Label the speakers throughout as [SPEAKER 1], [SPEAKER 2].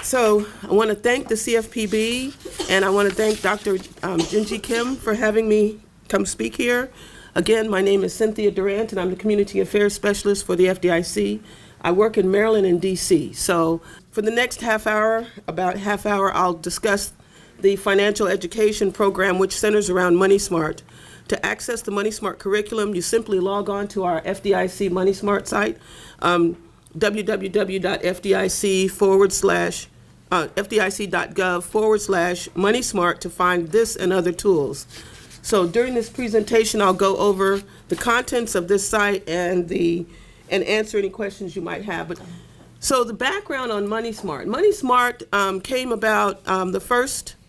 [SPEAKER 1] So I want to thank the CFPB, and I want to thank Dr. Jinji Kim for having me come speak here. Again, my name is Cynthia DuRant, and I'm the Community Affairs Specialist for the FDIC. I work in Maryland and DC. So for the next about half hour, I'll discuss the financial education program, which centers around Money Smart. To access the Money Smart curriculum, you simply log on to our FDIC Money Smart site, fdic.gov/Money Smart to find this and other tools. So during this presentation, I'll go over the contents of this site and answer any questions you might have. So the background on Money Smart. Money Smart came about,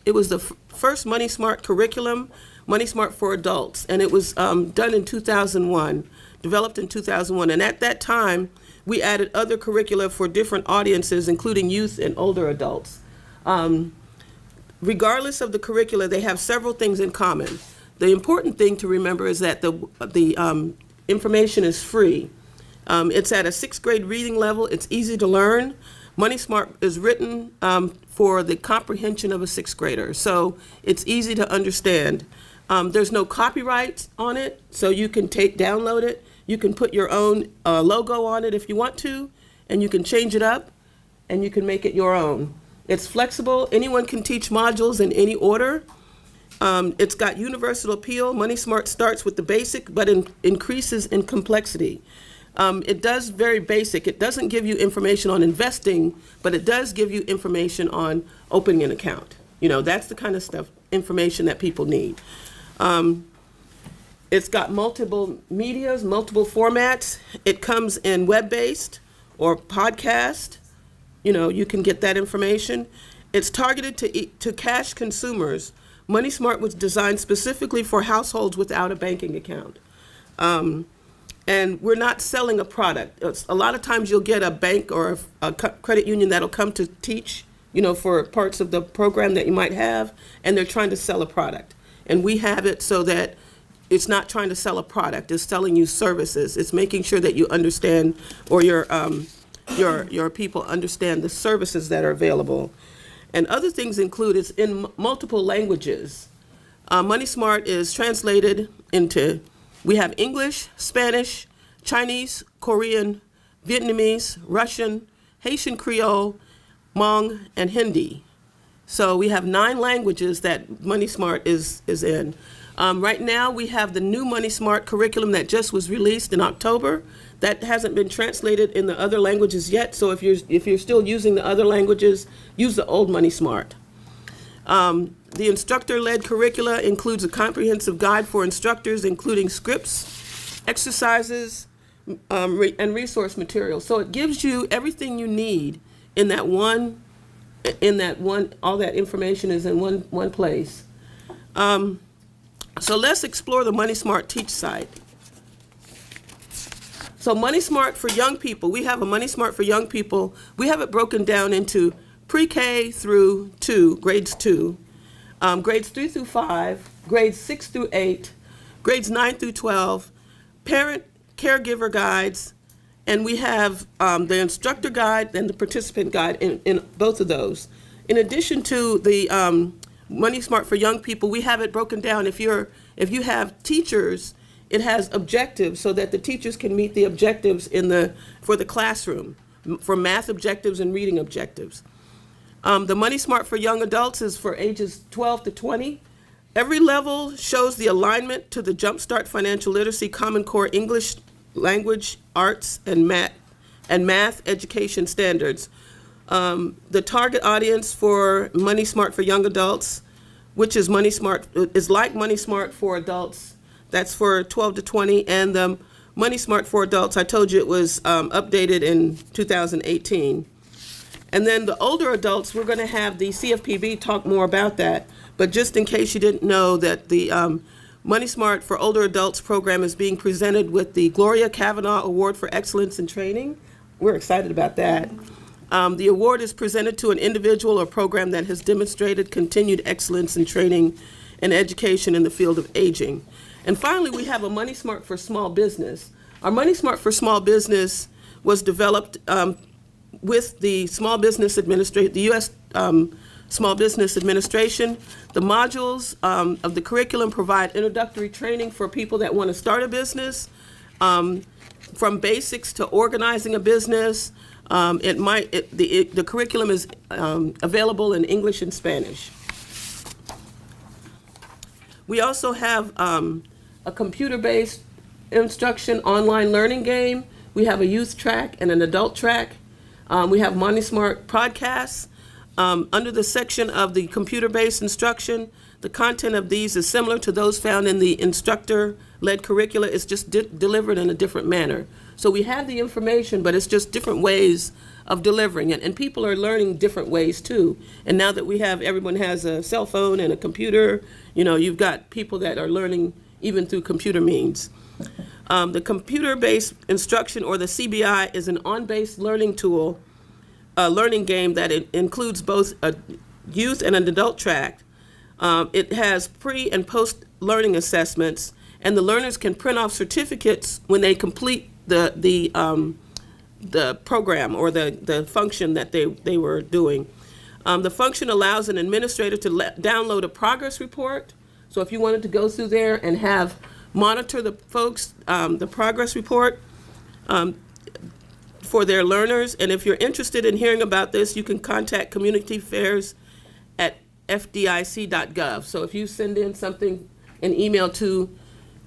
[SPEAKER 1] it was the first Money Smart curriculum, Money Smart for adults, and it was done in 2001, developed in 2001. And at that time, we added other curricula for different audiences, including youth and older adults. Regardless of the curricula, they have several things in common. The important thing to remember is that the information is free. It's at a 6th grade reading level. It's easy to learn. Money Smart is written for the comprehension of a 6th grader, so it's easy to understand. There's no copyright on it, so you can download it. You can put your own logo on it if you want to, and you can change it up, and you can make it your own. It's flexible. Anyone can teach modules in any order. It's got universal appeal. Money Smart starts with the basic, but increases in complexity. It does very basic. It doesn't give you information on investing, but it does give you information on opening an account. You know, that's the kind of information that people need. It's got multiple medias, multiple formats. It comes in web-based or podcast. You know, you can get that information. It's targeted to cash consumers. Money Smart was designed specifically for households without a banking account. And we're not selling a product. A lot of times you'll get a bank or a credit union that'll come to teach, you know, for parts of the program that you might have, and they're trying to sell a product. And we have it so that it's not trying to sell a product, it's selling you services. It's making sure that you understand, or your people understand the services that are available. And other things include, it's in multiple languages. Money Smart is translated into, we have English, Spanish, Chinese, Korean, Vietnamese, Russian, Haitian Creole, Hmong, and Hindi. So we have 9 languages that Money Smart is in. Right now, we have the new Money Smart curriculum that just was released in October. That hasn't been translated in the other languages yet, so if you're still using the other languages, use the old Money Smart. The instructor-led curricula includes a comprehensive guide for instructors, including scripts, exercises, and resource materials. So it gives you everything you need in that one, all that information is in one place. So let's explore the Money Smart Teach site. So Money Smart for young people, we have a Money Smart for young people. We have it broken down into pre-K through 2, grades 2, grades 3 through 5, grades 6 through 8, grades 9 through 12, parent caregiver guides, and we have the instructor guide and the participant guide in both of those. In addition to the Money Smart for young people, we have it broken down. If you have teachers, it has objectives so that the teachers can meet the objectives for the classroom, for math objectives and reading objectives. The Money Smart for young adults is for ages 12 to 20. Every level shows the alignment to the Jumpstart Financial Literacy Common Core English Language, Arts, and Math Education Standards. The target audience for Money Smart for young adults, which is Money Smart, is like Money Smart for adults. That's for 12 to 20, and the Money Smart for adults, I told you it was updated in 2018. And then the older adults, we're going to have the CFPB talk more about that. But just in case you didn't know that the Money Smart for Older Adults program is being presented with the Gloria Kavanaugh Award for Excellence in Training. We're excited about that. The award is presented to an individual or program that has demonstrated continued excellence in training and education in the field of aging. And finally, we have a Money Smart for Small Business. Our Money Smart for Small Business was developed with the the U.S. Small Business Administration. The modules of the curriculum provide introductory training for people that want to start a business, from basics to organizing a business. The curriculum is available in English and Spanish. We also have a computer-based instruction online learning game. We have a youth track and an adult track. We have Money Smart podcasts. Under the section of the computer-based instruction, the content of these is similar to those found in the instructor-led curricula. It's just delivered in a different manner. So we have the information, but it's just different ways of delivering it. And people are learning different ways too. And now that everyone has a cell phone and a computer, you've got people that are learning even through computer means. The computer-based instruction, or the CBI, is an on-base learning tool, a learning game that includes both a youth and an adult track. It has pre- and post-learning assessments, and the learners can print off certificates when they complete the program or the function that they were doing. The function allows an administrator to download a progress report. So if you wanted to go through there and monitor the folks, the progress report for their learners. And if you're interested in hearing about this, you can contact Community Affairs at FDIC.gov. So if you send in an email to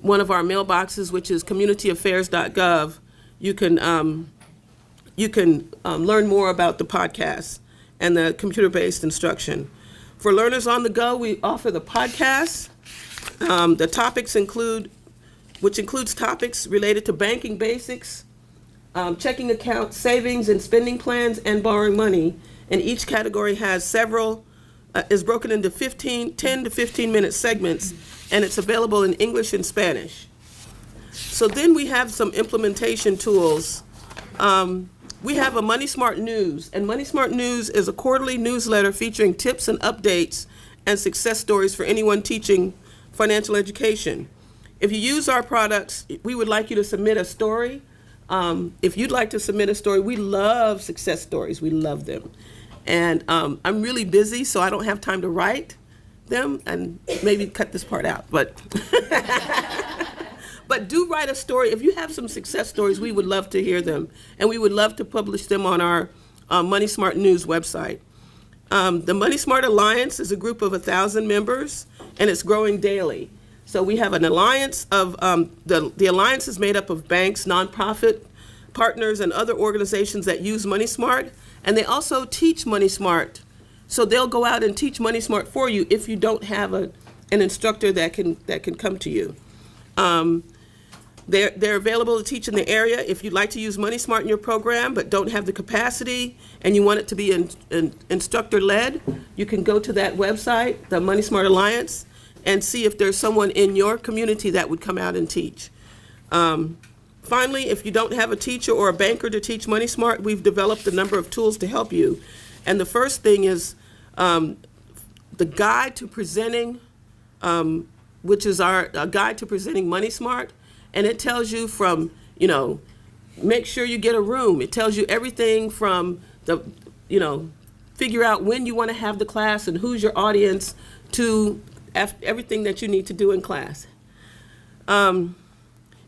[SPEAKER 1] one of our mailboxes, which is communityaffairs.gov, you can learn more about the podcast and the computer-based instruction. For learners on the go, we offer the podcast. The topics includes topics related to banking basics, checking accounts, savings and spending plans, and borrowing money. And each category has is broken into 10 to 15 minute segments, and it's available in English and Spanish. So then we have some implementation tools. We have a Money Smart News, and Money Smart News is a quarterly newsletter featuring tips and updates and success stories for anyone teaching financial education. If you use our products, we would like you to submit a story. If you'd like to submit a story, we love success stories. We love them. And I'm really busy, so I don't have time to write them, and maybe cut this part out. But do write a story. If you have some success stories, we would love to hear them, and we would love to publish them on our Money Smart News website. The Money Smart Alliance is a group of 1,000 members, and it's growing daily. So we have an alliance of, the alliance is made up of banks, nonprofit partners, and other organizations that use Money Smart, and they also teach Money Smart. So they'll go out and teach Money Smart for you if you don't have an instructor that can come to you. They're available to teach in the area. If you'd like to use Money Smart in your program but don't have the capacity and you want it to be instructor-led, you can go to that website, the Money Smart Alliance, and see if there's someone in your community that would come out and teach. Finally, if you don't have a teacher or a banker to teach Money Smart, we've developed a number of tools to help you. And the first thing is the guide to presenting, which is our guide to presenting Money Smart. And it tells you from, make sure you get a room. It tells you everything from figure out when you want to have the class and who's your audience to everything that you need to do in class.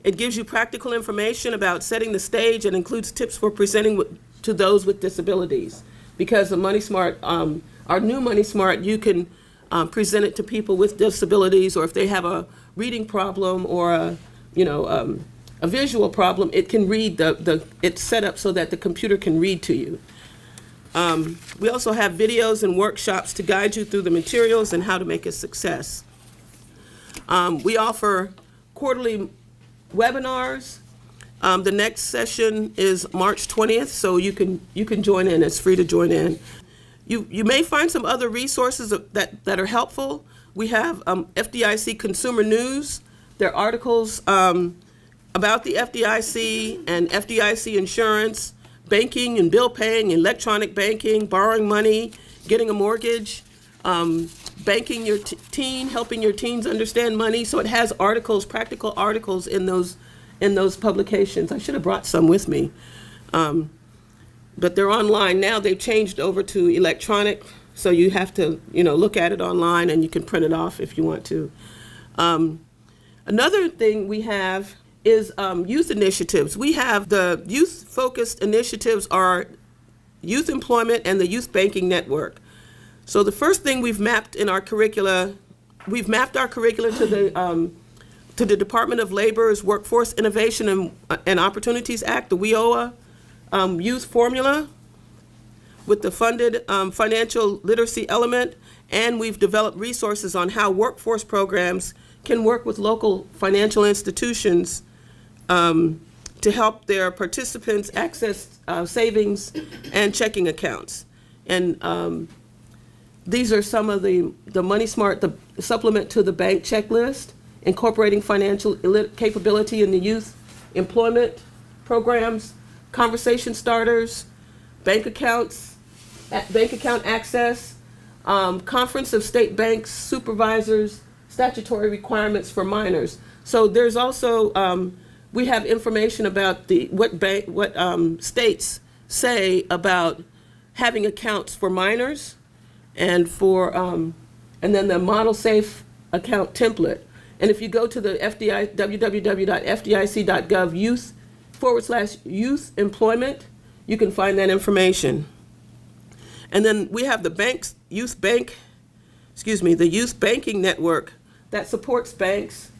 [SPEAKER 1] It gives you practical information about setting the stage and includes tips for presenting to those with disabilities. Because the Money Smart, our new Money Smart, you can present it to people with disabilities, or if they have a reading problem or a visual problem, it can read it's set up so that the computer can read to you. We also have videos and workshops to guide you through the materials and how to make a success. We offer quarterly webinars. The next session is March 20th, so you can join in. It's free to join in. You may find some other resources that are helpful. We have FDIC Consumer News. There are articles about the FDIC and FDIC insurance, banking and bill paying, electronic banking, borrowing money, getting a mortgage, banking your teen, helping your teens understand money. So it has articles, practical articles in those publications. I should have brought some with me. but they're online now. They've changed over to electronic, so you have to, look at it online, and you can print it off if you want to. Another thing we have is youth initiatives. We have the youth-focused initiatives are youth employment and the youth banking network. So the first thing we've mapped in our curricula, we've mapped our curricula to the Department of Labor's Workforce Innovation and Opportunities Act, the WIOA youth formula, with the funded financial literacy element, and we've developed resources on how workforce programs can work with local financial institutions to help their participants access savings and checking accounts. And these are some of the Money Smart, the supplement to the bank checklist, incorporating financial capability in the youth employment programs, conversation starters, bank account access, Conference of State Banks Supervisors, statutory requirements for minors. So there's also, we have information about what states say about having accounts for minors and and then the model safe account template. And if you go to the www.fdic.gov youth/youth employment, you can find that information. And then we have the youth banking network that supports banks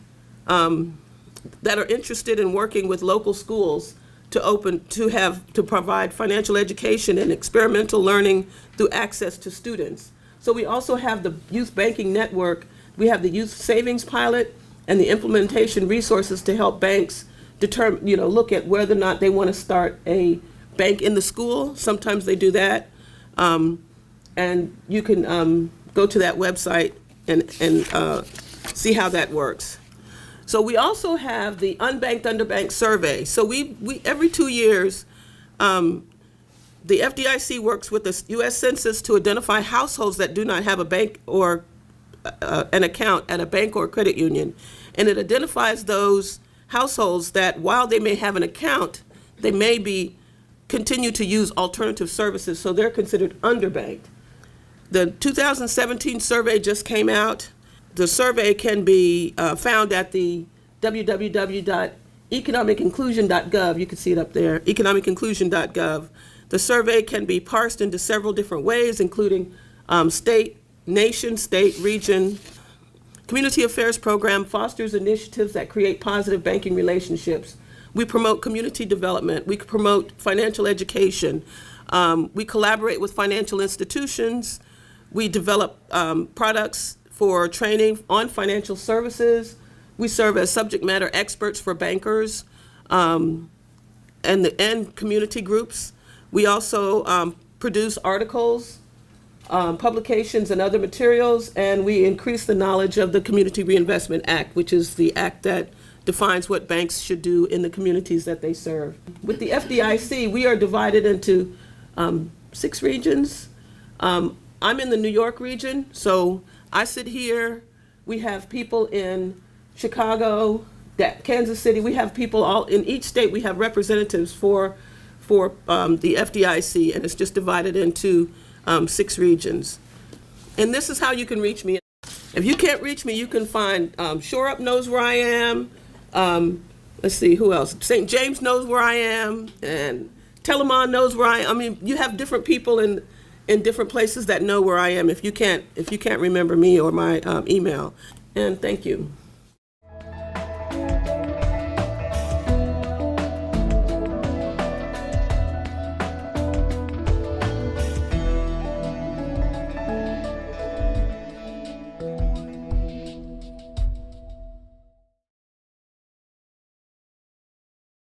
[SPEAKER 1] that are interested in working with local schools to provide financial education and experimental learning through access to students. So we also have the youth banking network. We have the youth savings pilot and the implementation resources to help banks look at whether or not they want to start a bank in the school. Sometimes they do that. And you can go to that website and see how that works. So we also have the unbanked underbanked survey. So we every 2 years, the FDIC works with the U.S. Census to identify households that do not have a bank or an account at a bank or credit union. And it identifies those households that while they may have an account, they may continue to use alternative services, so they're considered underbanked. The 2017 survey just came out. The survey can be found at the www.economicinclusion.gov. You can see it up there, economicinclusion.gov. The survey can be parsed into several different ways, including state, nation, state, region. Community Affairs Program fosters initiatives that create positive banking relationships. We promote community development. We promote financial education. We collaborate with financial institutions. We develop products for training on financial services. We serve as subject matter experts for bankers and community groups. We also produce articles, publications, and other materials, and we increase the knowledge of the Community Reinvestment Act, which is the act that defines what banks should do in the communities that they serve. With the FDIC, we are divided into 6 regions. I'm in the New York region, so I sit here. We have people in Chicago, Kansas City. We have people all in each state. We have representatives for the FDIC, and it's just divided into 6 regions. And this is how you can reach me. If you can't reach me, you can find Shore Up knows where I am. Let's see, who else? St. James knows where I am, and Telemon knows where I am. I mean, you have different people in different places that know where I am if you can't remember me or my email. And thank you.